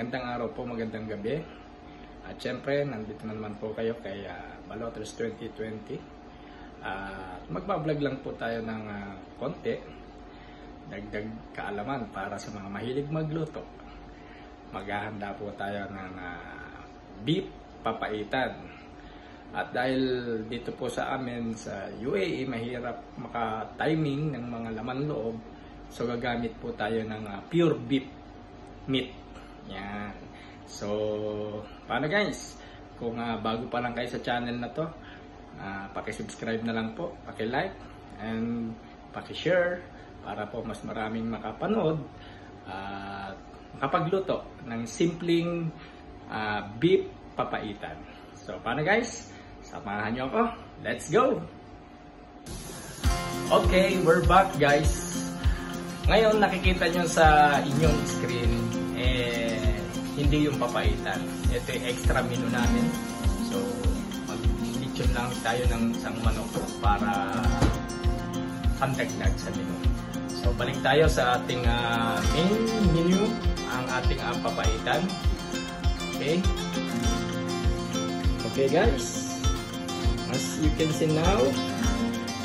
magandang araw po, magandang gabi. At syempre, nandito na naman po kayo kay Balotres 2020. Magbablog lang po tayo ng konti, dagdag kaalaman para sa mga mahilig magluto. Maghahanda po tayo ng beef papaitan. At dahil dito po sa amin sa UAE, mahirap maka-timing ng mga laman loob. So gagamit po tayo ng pure beef meat. Yan. So, paano guys? Kung bago pa lang kayo sa channel na to, paki-subscribe na lang po, paki-like, and paki-share para po mas maraming makapanood at makapagluto ng simpleng beef papaitan. So, paano guys? Samahan nyo ako. Let's go! Okay, we're back guys. Ngayon, nakikita nyo sa inyong screen, hindi yung papaitan. Ito yung extra menu namin. So, mag-lechon lang tayo ng isang manok para pandagdag sa menu. So, balik tayo sa ating main menu, ang ating papaitan. Okay? Okay guys. As you can see now,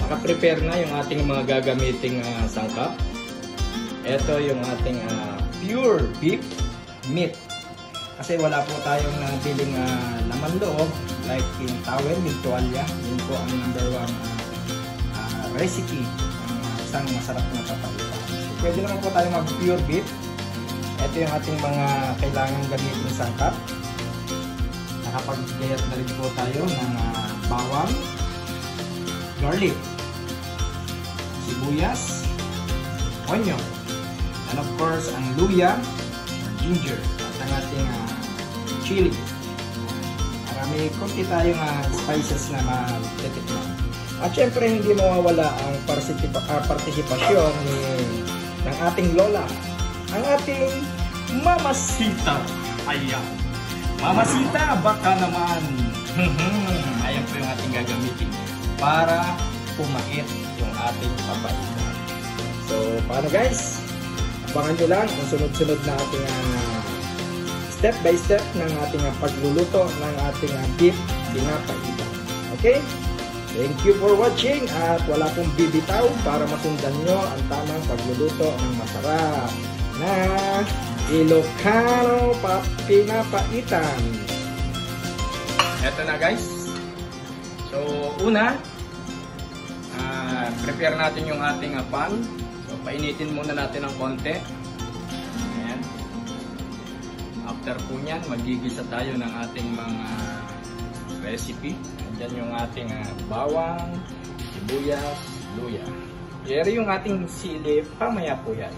naka-prepare na yung ating mga gagamiting sangkap. Ito yung ating pure beef meat. Kasi wala po tayong nabiling laman loob like yung towel, yung tuwalya. Yun po ang number one recipe ng isang masarap na papaitan. So, pwede naman po tayo mag pure beef. Ito yung ating mga kailangan gamitin sangkap. Nakapag-gayat na rin po tayo ng bawang, garlic, sibuyas, onion, and of course ang luya, ginger, at ang ating chili. Marami konti tayong spices na matitikman. At syempre hindi mawawala ang partisipasyon ng ating lola, ang ating mamasita. Ayan. Mamasita, baka naman. Ayan po yung ating gagamitin para pumait yung ating papaitan. So, paano guys? Abangan nyo lang ang sunod-sunod na ating step by step ng ating pagluluto ng ating beef pinapaitan. Okay? Thank you for watching at wala pong bibitaw para masundan nyo ang tamang pagluluto ng masarap na Ilocano pinapaitan. Eto na guys. So una, prepare natin yung ating pan. So painitin muna natin ng konti. Ayan. After po nyan, magigisa tayo ng ating mga recipe. Andyan yung ating bawang, sibuyas, luya. Pero yung ating sili, pamaya po yan.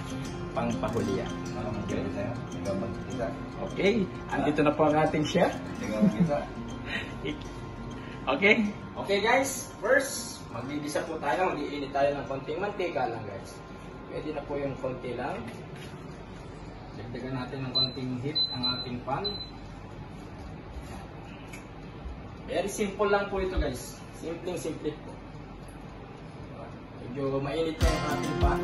Pangpahulian. Okay, andito na po ang ating chef. Okay, okay guys, first magigisa po tayo, mag-iinit tayo ng konting mantika lang guys. Pwede na po yung konti lang. Dagdagan natin ng konting heat ang ating pan. Very simple lang po ito guys. Simple po. Medyo mainit na yung ating pan.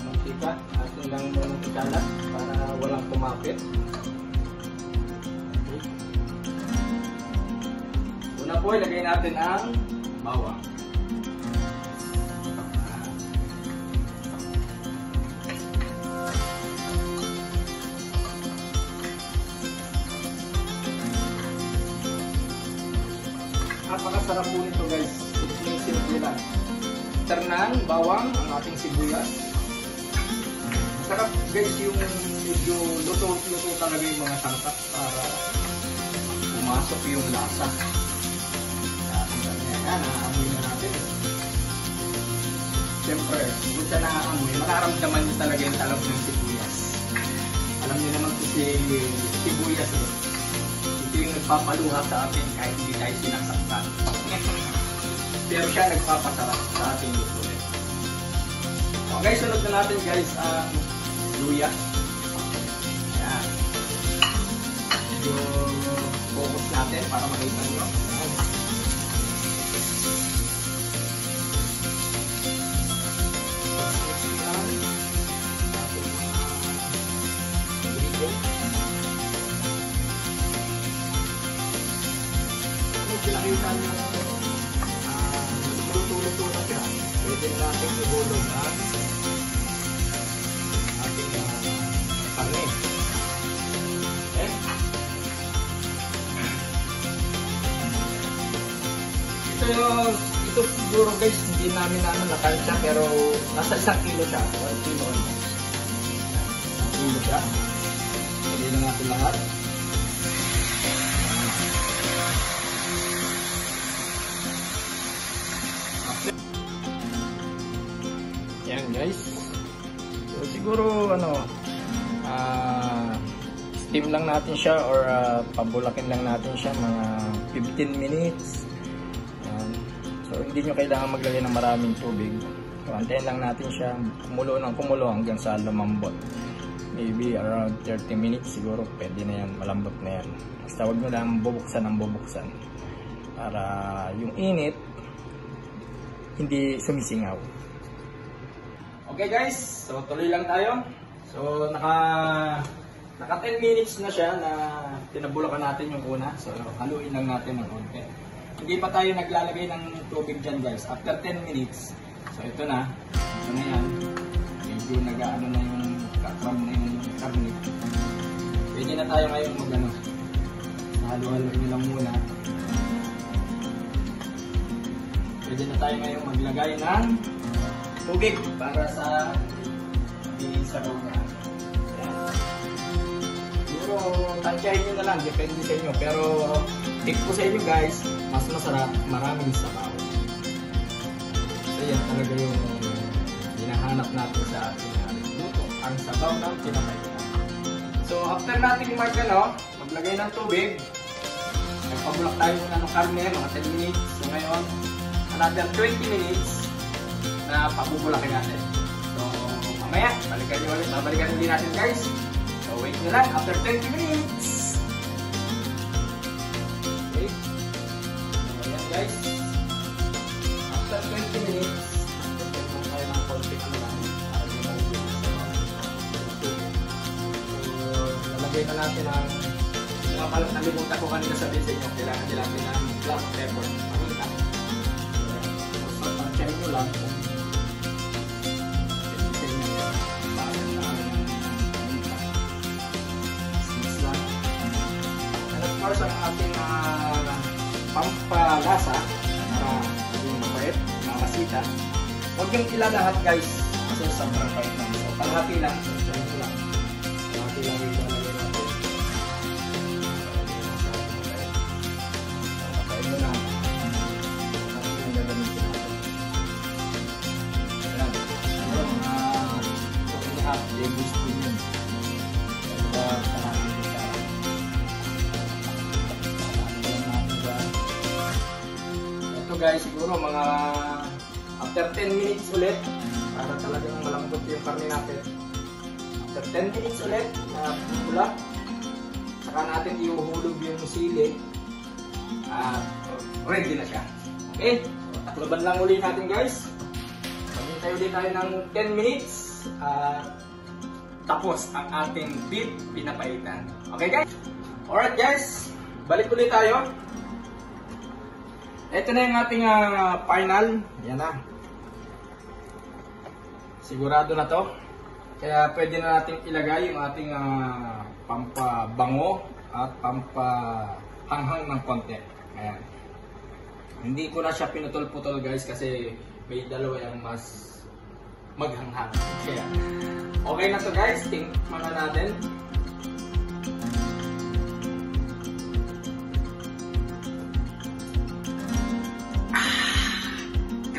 Mantika, atin lang muna ikalat para walang kumapit. Okay. Una po, ilagay natin ang bawang. Napakasarap po nito guys. Simple lang. Ternan, bawang, ang ating sibuyas. Masarap guys yung medyo luto talaga yung mga sangkap para pumasok yung lasa. Yan, naamoy na natin. Siyempre, kung siya naamoy, makaramdaman nyo talaga yung talab ng sibuyas. Alam nyo naman kung si sibuyas ito yung nagpapaluha sa atin kahit hindi tayo sinasaktan. Pero siya nagpapasarap sa ating luto. Okay, sunod na natin guys ang luya. Ayan. Medyo focus natin para makita nyo. pinapaitan yung luto-luto na siya, pwede natin ihulog ang ating karne. Okay? Ito siguro guys, hindi namin nakansya, pero nasa 1 kilo siya. 1 kilo almost. 1 kilo siya. Pwede na natin lahat. Yan guys. So siguro steam lang natin siya or pabulakin lang natin siya mga 15 minutes. So hindi nyo kailangan maglagay ng maraming tubig. So antayin lang natin siya kumulo ng kumulo hanggang sa lumambot. Maybe around 30 minutes siguro pwede na yan, malambot na yan. Basta huwag nyo lang bubuksan ng bubuksan para yung init hindi sumisingaw. Okay guys, so tuloy lang tayo. So naka 10 minutes na siya na tinabulakan natin yung una. So haluin lang natin ng konti. Hindi pa tayo naglalagay ng tubig dyan guys. After 10 minutes, so ito na yan. Medyo nag-ano na yung kakram na yung karne. Pwede na tayo ngayon halo-halo nyo lang muna. Pwede na tayo ngayon maglagay ng tubig para sa sabaw niya. Siguro tansyahin nyo na lang, depende sa inyo. Pero tip ko sa inyo guys, mas masarap maraming sabaw. So yan talaga yung hinahanap natin sa ating luto, ang sabaw ng pinapaitan. So after natin maglagay ng tubig, nagpabulak tayo muna ng karne, mga 10 minutes. So ngayon, another 20 minutes na pabubulakin natin. So mamaya, babalikan din natin guys. So wait nyo lang, after 20 minutes. Okay. So ayan guys. After 20 minutes, nagpapalak tayo ng konti lang para hindi maubos. So lalagay na natin ang nalimutan ko kanina sabihin sa inyo, kailangan nila natin ng black pepper. Paminta. So pag-check nyo lang kung ang ating pampalasa para maging mapait, makasita. Huwag yung ilalahat guys kasi sobrang pait lang. So palahati lang, palahati lang yung ilalagay natin. Pakain mo na yung gagamitin natin. Ayan, mga half tablespoon yun. Guys, siguro mga after 10 minutes ulit para talagang malambot yung karne natin. After 10 minutes ulit na pula, saka natin iuhulog yung sili at ready na siya. Okay, so, takloban lang ulit natin guys. Maghintay ulit tayo ng 10 minutes tapos ang ating beef pinapaitan. Okay guys? Alright guys, balik ulit tayo. Ito na yung ating final. Yan na. Sigurado na to. Kaya pwede na natin ilagay yung ating pampabango at pampahanghang ng konti. Ayan. Hindi ko na siya pinutol-putol guys kasi may dalawa yung mas maghanghang. Kaya okay na to guys. Tingnan na natin.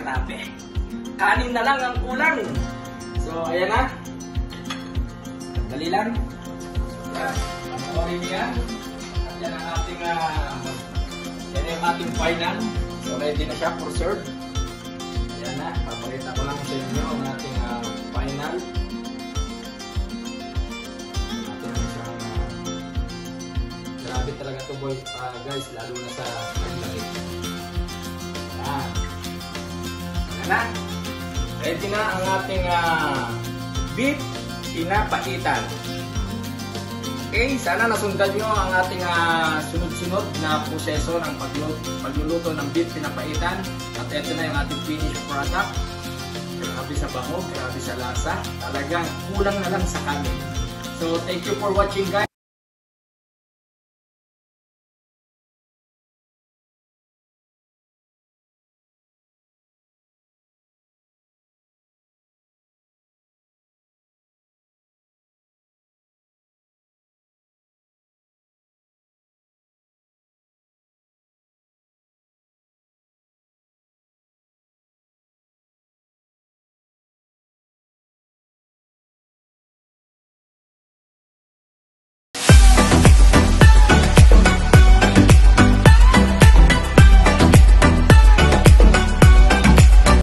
Grabe. Kanin na lang ang kulang. So, ayan na. Dali lang. Panoorin niya. At yan ang ating yan yung ating final. So, ready na siya for serve. Ayan na. Papakita ko lang sa inyo ang ating final. Ating isang grabe talaga to boy, guys. Lalo na sa naglagay. Ayan. Na. Ready na ang ating beef pinapaitan. Okay, sana nasundan nyo ang ating sunod-sunod na proseso ng pagluluto ng beef pinapaitan. At ito na yung ating finished product. Grabe sa bango, grabe sa lasa. Talagang kulang na lang sa kanin. So, thank you for watching guys.